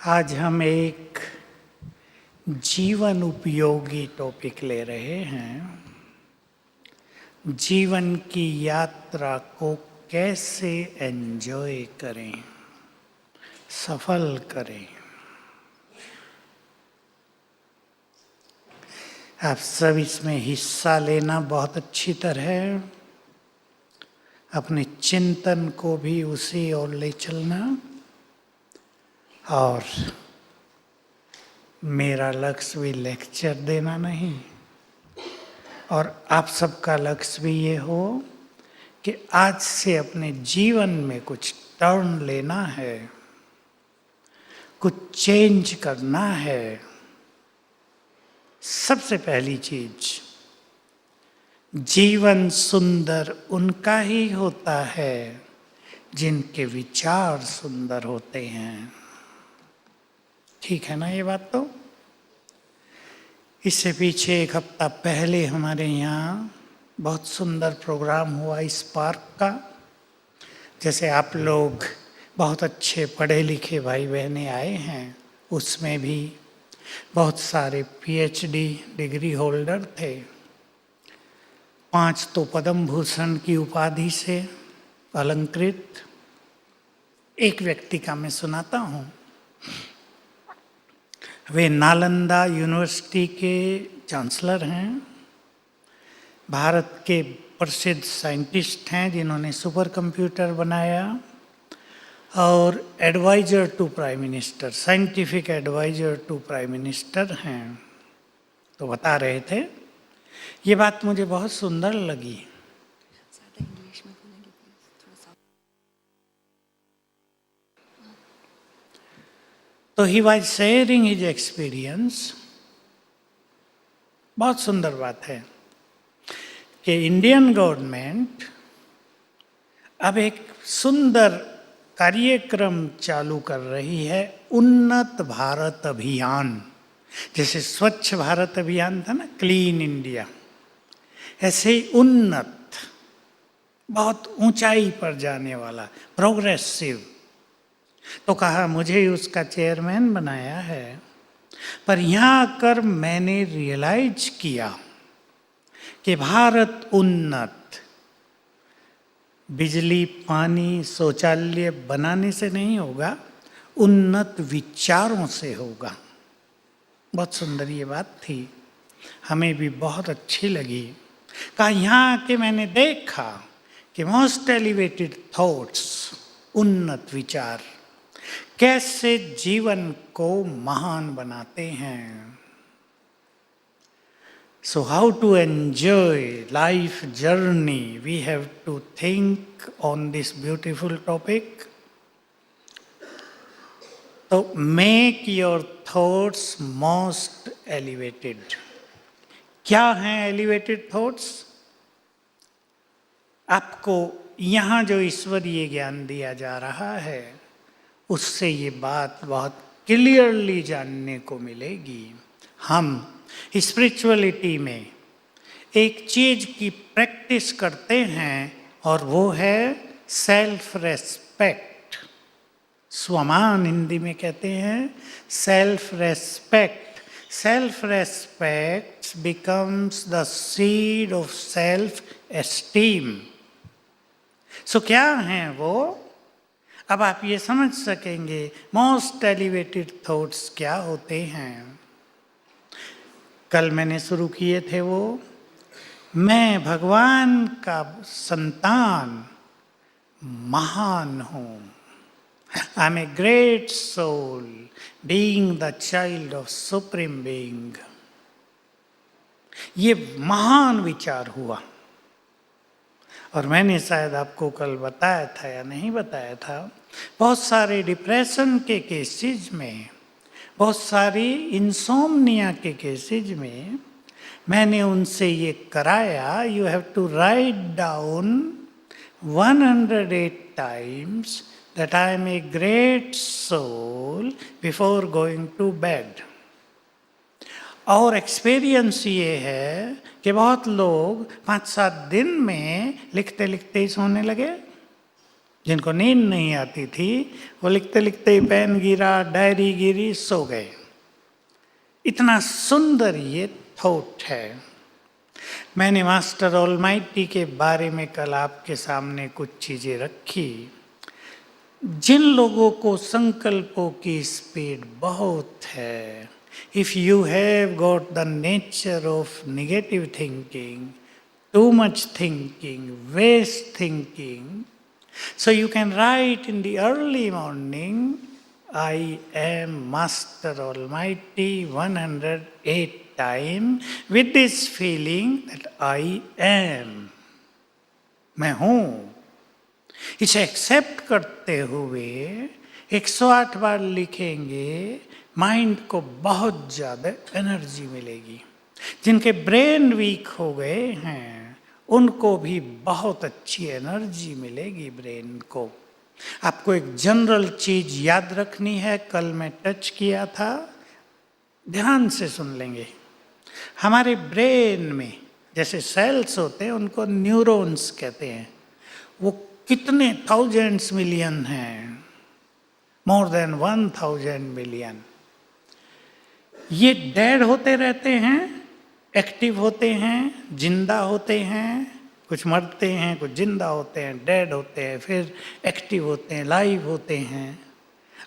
आज हम एक जीवन उपयोगी टॉपिक ले रहे हैं। जीवन की यात्रा को कैसे एंजॉय करें, सफल करें। आप सब इसमें हिस्सा लेना बहुत अच्छी तरह, अपने चिंतन को भी उसी ओर ले चलना। और मेरा लक्ष्य भी लेक्चर देना नहीं, और आप सबका लक्ष्य भी ये हो कि आज से अपने जीवन में कुछ टर्न लेना है, कुछ चेंज करना है। सबसे पहली चीज, जीवन सुंदर उनका ही होता है जिनके विचार सुंदर होते हैं। ठीक है ना ये बात? तो इससे पीछे एक हफ्ता पहले हमारे यहाँ बहुत सुंदर प्रोग्राम हुआ इस पार्क का। जैसे आप लोग बहुत अच्छे पढ़े लिखे भाई बहनें आए हैं, उसमें भी बहुत सारे पीएचडी डिग्री होल्डर थे। 5 तो पद्म भूषण की उपाधि से अलंकृत। एक व्यक्ति का मैं सुनाता हूँ। वे नालंदा यूनिवर्सिटी के चांसलर हैं, भारत के प्रसिद्ध साइंटिस्ट हैं जिन्होंने सुपर कंप्यूटर बनाया, और advisor to prime minister, scientific advisor to prime minister हैं। तो बता रहे थे, ये बात मुझे बहुत सुंदर लगी। तो he was sharing his experience. बहुत सुंदर बात है कि इंडियन गवर्नमेंट अब एक सुंदर कार्यक्रम चालू कर रही है, उन्नत भारत अभियान। जैसे स्वच्छ भारत अभियान था ना, क्लीन इंडिया, ऐसे ही उन्नत, बहुत ऊंचाई पर जाने वाला, प्रोग्रेसिव। तो कहा मुझे उसका चेयरमैन बनाया है। पर यहाँ आकर मैंने रियलाइज किया कि भारत उन्नत बिजली, पानी, शौचालय बनाने से नहीं होगा, उन्नत विचारों से होगा। बहुत सुंदर ये बात थी, हमें भी बहुत अच्छी लगी। कहा यहाँ आके मैंने देखा कि मोस्ट एलिवेटेड थॉट्स, उन्नत विचार कैसे जीवन को महान बनाते हैं। So how to enjoy life journey? We have to think on this beautiful topic. So make your thoughts most elevated. क्या हैं elevated thoughts? आपको यहाँ जो ईश्वरीय ज्ञान दिया जा रहा है, उससे ये बात बहुत क्लियरली जानने को मिलेगी। हम स्पिरिचुअलिटी में एक चीज की प्रैक्टिस करते हैं, और वो है सेल्फ रेस्पेक्ट। स्वमान हिंदी में कहते हैं self respect. Self respect becomes the seed of self esteem. So क्या है वो? अब आप ये समझ सकेंगे मोस्ट एलिवेटेड थॉट्स क्या होते हैं। कल मैंने शुरू किए थे वो, मैं भगवान का संतान महान हूँ। I am a great soul being the child of supreme being. ये महान विचार हुआ। और मैंने शायद आपको कल बताया था या नहीं बताया था, बहुत सारे डिप्रेशन के केसेज में, बहुत सारी इंसोम्निया के केसेज में मैंने उनसे ये कराया, you have to write down 108 times that I am a great soul before going to bed. और एक्सपीरियंस ये है कि बहुत लोग 5-7 दिन में लिखते लिखते ही सोने लगे। जिनको नींद नहीं आती थी वो लिखते लिखते ही पेन गिरा, डायरी गिरी, सो गए। इतना सुंदर ये थॉट है। मैंने मास्टर ऑलमाइटी के बारे में कल आपके सामने कुछ चीजें रखी। जिन लोगों को संकल्पों की स्पीड बहुत है, if you have got the nature of negative thinking, too much thinking, waste thinking, so you can write in the early morning, I am Master Almighty 108 times with this feeling that I am, मैं हूँ। इसे accept करते हुए 108 बार लिखेंगे, mind को बहुत ज़्यादा energy मिलेगी। जिनके ब्रेन वीक हो गए हैं उनको भी बहुत अच्छी एनर्जी मिलेगी ब्रेन को। आपको एक जनरल चीज याद रखनी है, कल मैं टच किया था, ध्यान से सुन लेंगे। हमारे ब्रेन में जैसे सेल्स होते हैं उनको न्यूरॉन्स कहते हैं। वो कितने थाउजेंड्स मिलियन हैं, मोर देन 1000 मिलियन। ये डेड होते रहते हैं, एक्टिव होते हैं, जिंदा होते हैं, कुछ मरते हैं, कुछ जिंदा होते हैं, डेड होते हैं, फिर एक्टिव होते हैं, लाइव होते हैं।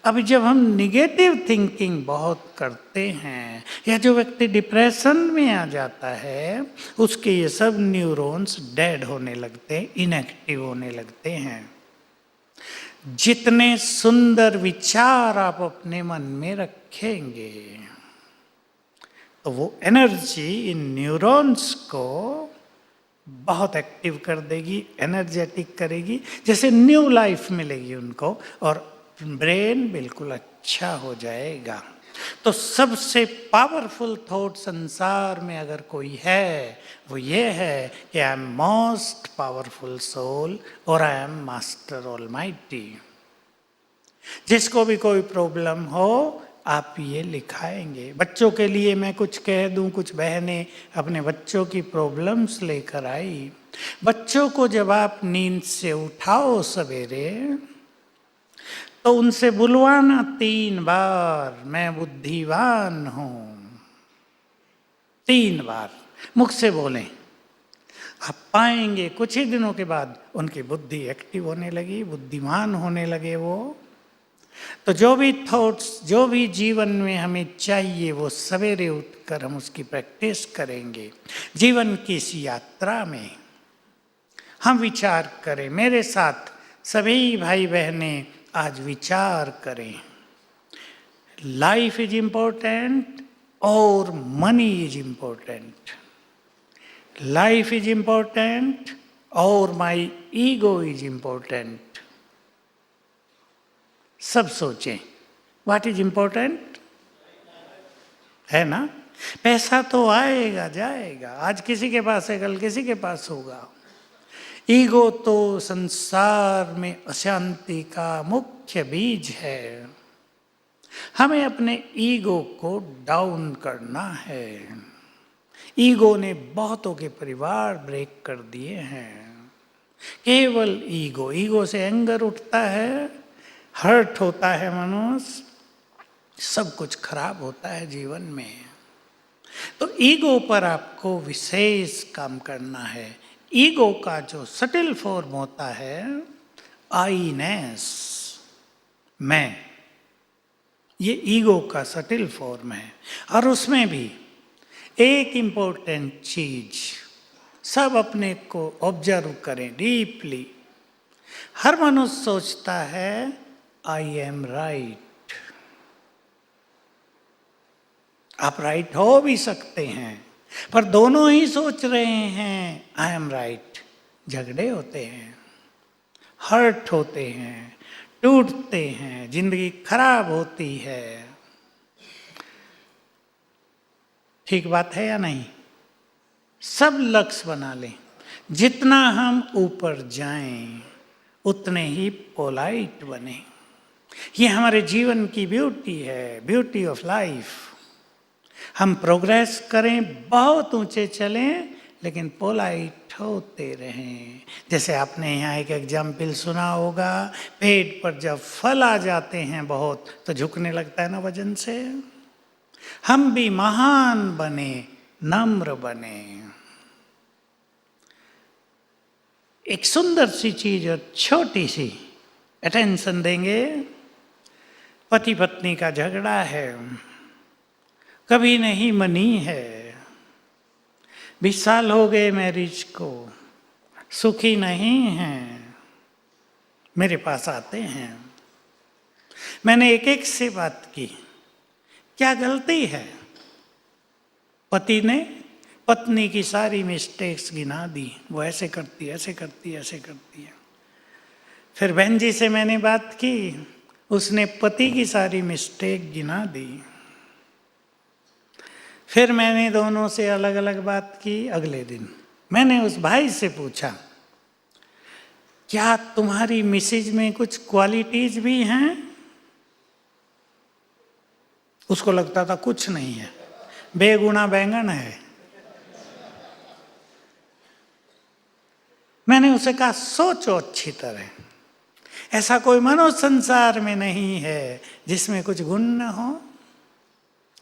अब जब हम निगेटिव थिंकिंग बहुत करते हैं या जो व्यक्ति डिप्रेशन में आ जाता है उसके ये सब न्यूरॉन्स डेड होने लगते हैं, इनएक्टिव होने लगते हैं। जितने सुंदर विचार आप अपने मन में रखेंगे तो वो एनर्जी इन न्यूरॉन्स को बहुत एक्टिव कर देगी, एनर्जेटिक करेगी, जैसे न्यू लाइफ मिलेगी उनको और ब्रेन बिल्कुल अच्छा हो जाएगा। तो सबसे पावरफुल थॉट संसार में अगर कोई है वो ये है कि I am most powerful soul और आई एम मास्टर ऑलमाइटी। जिसको भी कोई प्रॉब्लम हो आप ये लिखाएंगे। बच्चों के लिए मैं कुछ कह दूं, कुछ बहनें अपने बच्चों की प्रॉब्लम्स लेकर आई। बच्चों को जब आप नींद से उठाओ सवेरे तो उनसे बुलवाना 3 बार, मैं बुद्धिवान हूं। 3 बार मुख से बोलें। आप पाएंगे कुछ ही दिनों के बाद उनकी बुद्धि एक्टिव होने लगी, बुद्धिमान होने लगे वो। तो जो भी थॉट्स, जो भी जीवन में हमें चाहिए वो सवेरे उठकर हम उसकी प्रैक्टिस करेंगे। जीवन की इस यात्रा में हम विचार करें। मेरे साथ सभी भाई बहनें आज विचार करें। लाइफ इज इम्पोर्टेंट और money is important. Life is important और माई ईगो इज इम्पोर्टेंट। सब सोचें व्हाट इज इम्पोर्टेंट, है ना। पैसा तो आएगा जाएगा, आज किसी के पास है कल किसी के पास होगा। ईगो तो संसार में अशांति का मुख्य बीज है। हमें अपने ईगो को डाउन करना है। ईगो ने बहुतों के परिवार ब्रेक कर दिए हैं। केवल ईगो, ईगो से एंगर उठता है, हर्ट होता है मनुष्य, सब कुछ खराब होता है जीवन में। तो ईगो पर आपको विशेष काम करना है। ईगो का जो सटिल फॉर्म होता है आईनेस, मैं, ये ईगो का सटिल फॉर्म है। और उसमें भी एक इम्पोर्टेंट चीज, सब अपने को ऑब्जर्व करें डीपली। हर मनुष्य सोचता है आई एम राइट। आप राइट हो भी सकते हैं पर दोनों ही सोच रहे हैं आई एम राइट। झगड़े होते हैं, हर्ट होते हैं, टूटते हैं, जिंदगी खराब होती है। ठीक बात है या नहीं। सब लक्ष्य बना लें, जितना हम ऊपर जाएं उतने ही पोलाइट बने। ये हमारे जीवन की ब्यूटी है, ब्यूटी ऑफ लाइफ। हम प्रोग्रेस करें, बहुत ऊंचे चलें, लेकिन पोलाइट होते रहें। जैसे आपने यहाँ एक एग्जाम्पल सुना होगा, पेड़ पर जब फल आ जाते हैं बहुत तो झुकने लगता है ना वजन से। हम भी महान बने, नम्र बने। एक सुंदर सी चीज और छोटी सी अटेंशन देंगे। पति पत्नी का झगड़ा है, कभी नहीं मनी है, 20 साल हो गए मैरिज को, सुखी नहीं है, मेरे पास आते हैं। मैंने एक एक से बात की, क्या गलती है? पति ने पत्नी की सारी मिस्टेक्स गिना दी, वो ऐसे करती है, ऐसे करती है, ऐसे करती है। फिर बहन जी से मैंने बात की, उसने पति की सारी मिस्टेक गिना दी। फिर मैंने दोनों से अलग अलग बात की। अगले दिन मैंने उस भाई से पूछा, क्या तुम्हारी मिसेज में कुछ क्वालिटीज भी हैं? उसको लगता था कुछ नहीं है, बेगुना बैंगन है। मैंने उसे कहा, सोचो अच्छी तरह, ऐसा कोई मनुष्य संसार में नहीं है जिसमें कुछ गुण न हो।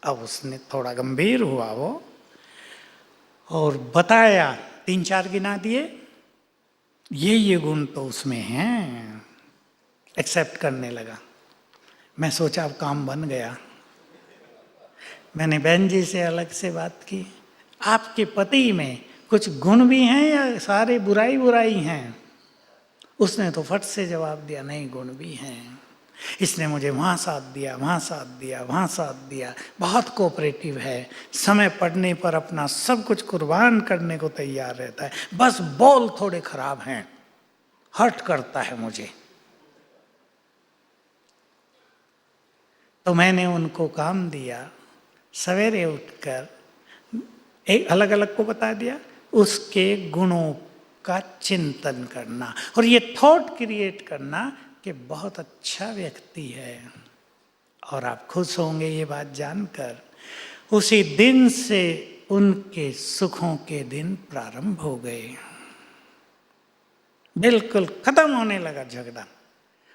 अब उसने थोड़ा गंभीर हुआ वो, और बताया, 3-4 गिना दिए, ये गुण तो उसमें हैं। एक्सेप्ट करने लगा। मैं सोचा अब काम बन गया। मैंने बहन जी से अलग से बात की, आपके पति में कुछ गुण भी हैं या सारे बुराई बुराई हैं? उसने तो फट से जवाब दिया, नहीं, गुण भी हैं। इसने मुझे वहाँ साथ दिया, वहाँ साथ दिया, वहाँ साथ दिया, बहुत कोऑपरेटिव है, समय पड़ने पर अपना सब कुछ कुर्बान करने को तैयार रहता है, बस बोल थोड़े खराब हैं, हर्ट करता है मुझे। तो मैंने उनको काम दिया, सवेरे उठकर एक अलग अलग को बता दिया, उसके गुणों का चिंतन करना और ये थॉट क्रिएट करना कि बहुत अच्छा व्यक्ति है। और आप खुश होंगे ये बात जानकर, उसी दिन से उनके सुखों के दिन प्रारंभ हो गए। बिल्कुल खत्म होने लगा झगड़ा,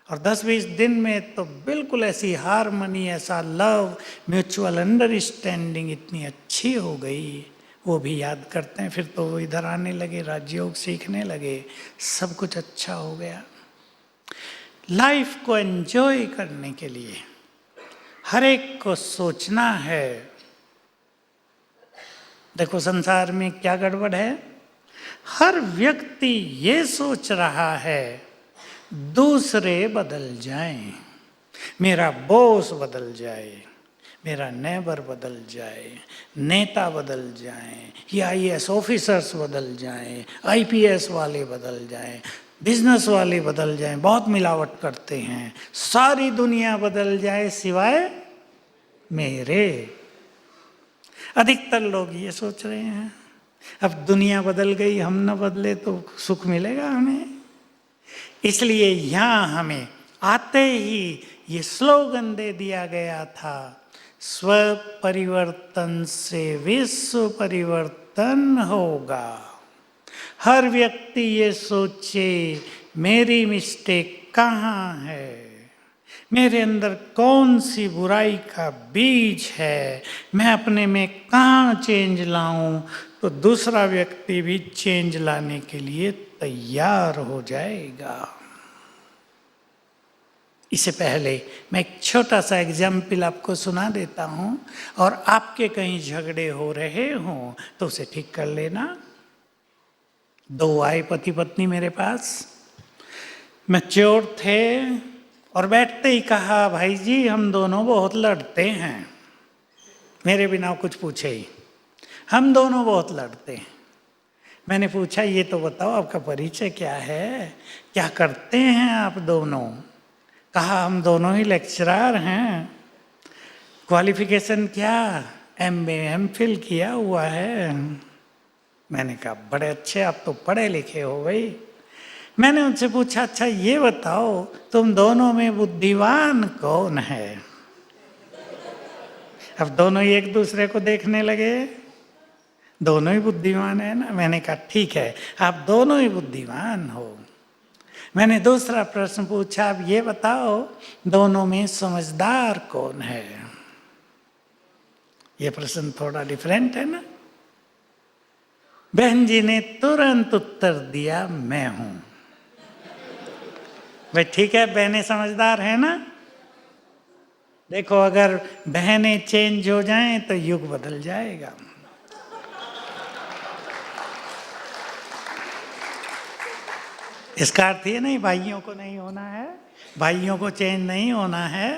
और 10-20 दिन में तो बिल्कुल ऐसी हारमनी, ऐसा लव, म्यूचुअल अंडरस्टैंडिंग इतनी अच्छी हो गई। वो भी याद करते हैं, फिर तो वो इधर आने लगे, राजयोग सीखने लगे, सब कुछ अच्छा हो गया। लाइफ को एंजॉय करने के लिए हर एक को सोचना है। देखो संसार में क्या गड़बड़ है, हर व्यक्ति ये सोच रहा है दूसरे बदल जाएं, मेरा बॉस बदल जाए, मेरा नेबर बदल जाए, नेता बदल जाएं, या आईएएस ऑफिसर्स बदल जाएं, आईपीएस वाले बदल जाएं, बिजनेस वाले बदल जाएं, बहुत मिलावट करते हैं, सारी दुनिया बदल जाए सिवाय मेरे। अधिकतर लोग ये सोच रहे हैं। अब दुनिया बदल गई, हम न बदले तो सुख मिलेगा हमें? इसलिए यहाँ हमें आते ही ये स्लोगन दे दिया गया था, स्व परिवर्तन से विश्व परिवर्तन होगा। हर व्यक्ति ये सोचे, मेरी मिस्टेक कहाँ है, मेरे अंदर कौन सी बुराई का बीज है, मैं अपने में कहाँ चेंज लाऊं, तो दूसरा व्यक्ति भी चेंज लाने के लिए तैयार हो जाएगा। इससे पहले मैं एक छोटा सा एग्जाम्पल आपको सुना देता हूं, और आपके कहीं झगड़े हो रहे हों तो उसे ठीक कर लेना। 2 आए पति पत्नी मेरे पास, मैच्योर थे, और बैठते ही कहा, भाई जी हम दोनों बहुत लड़ते हैं। मेरे बिना कुछ पूछे ही, हम दोनों बहुत लड़ते हैं। मैंने पूछा, ये तो बताओ आपका परिचय क्या है, क्या करते हैं आप दोनों? कहा, हम दोनों ही लेक्चरर हैं। क्वालिफिकेशन क्या? MA MPhil किया हुआ है। मैंने कहा, बड़े अच्छे, आप तो पढ़े लिखे हो भाई। मैंने उनसे पूछा, अच्छा ये बताओ तुम दोनों में बुद्धिमान कौन है? अब दोनों ही एक दूसरे को देखने लगे। दोनों ही बुद्धिमान है ना। मैंने कहा ठीक है, आप दोनों ही बुद्धिमान हो। मैंने दूसरा प्रश्न पूछा, अब ये बताओ दोनों में समझदार कौन है? ये प्रश्न थोड़ा डिफरेंट है ना। बहन जी ने तुरंत उत्तर दिया, मैं हूं। भाई ठीक है, बहनें समझदार है ना। देखो अगर बहनें चेंज हो जाएं तो युग बदल जाएगा। इसका अर्थ ये नहीं भाइयों को नहीं होना है, भाइयों को चेंज नहीं होना है,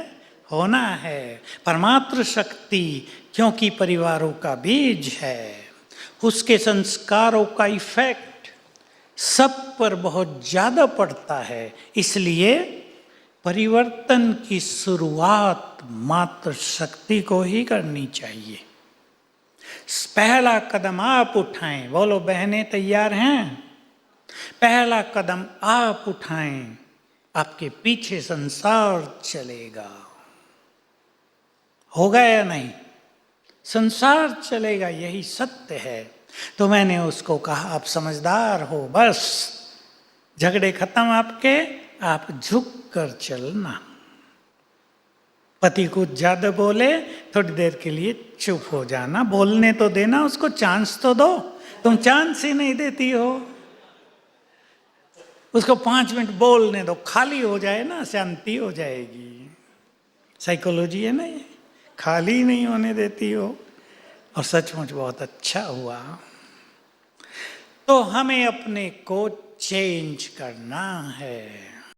होना है। परमात्म शक्ति क्योंकि परिवारों का बीज है, उसके संस्कारों का इफेक्ट सब पर बहुत ज्यादा पड़ता है। इसलिए परिवर्तन की शुरुआत मातृ शक्ति को ही करनी चाहिए। पहला कदम आप उठाएं। बोलो बहनें तैयार हैं? पहला कदम आप उठाएं, आपके पीछे संसार चलेगा। होगा या नहीं? संसार चलेगा, यही सत्य है। तो मैंने उसको कहा आप समझदार हो, बस झगड़े खत्म आपके, आप झुक कर चलना। पति कुछ ज्यादा बोले, थोड़ी देर के लिए चुप हो जाना, बोलने तो देना, उसको चांस तो दो। तुम चांस ही नहीं देती हो। उसको 5 मिनट बोलने दो, खाली हो जाए ना, शांति हो जाएगी। साइकोलॉजी है ना ये, खाली नहीं होने देती हो। और सचमुच बहुत अच्छा हुआ। तो हमें अपने को चेंज करना है।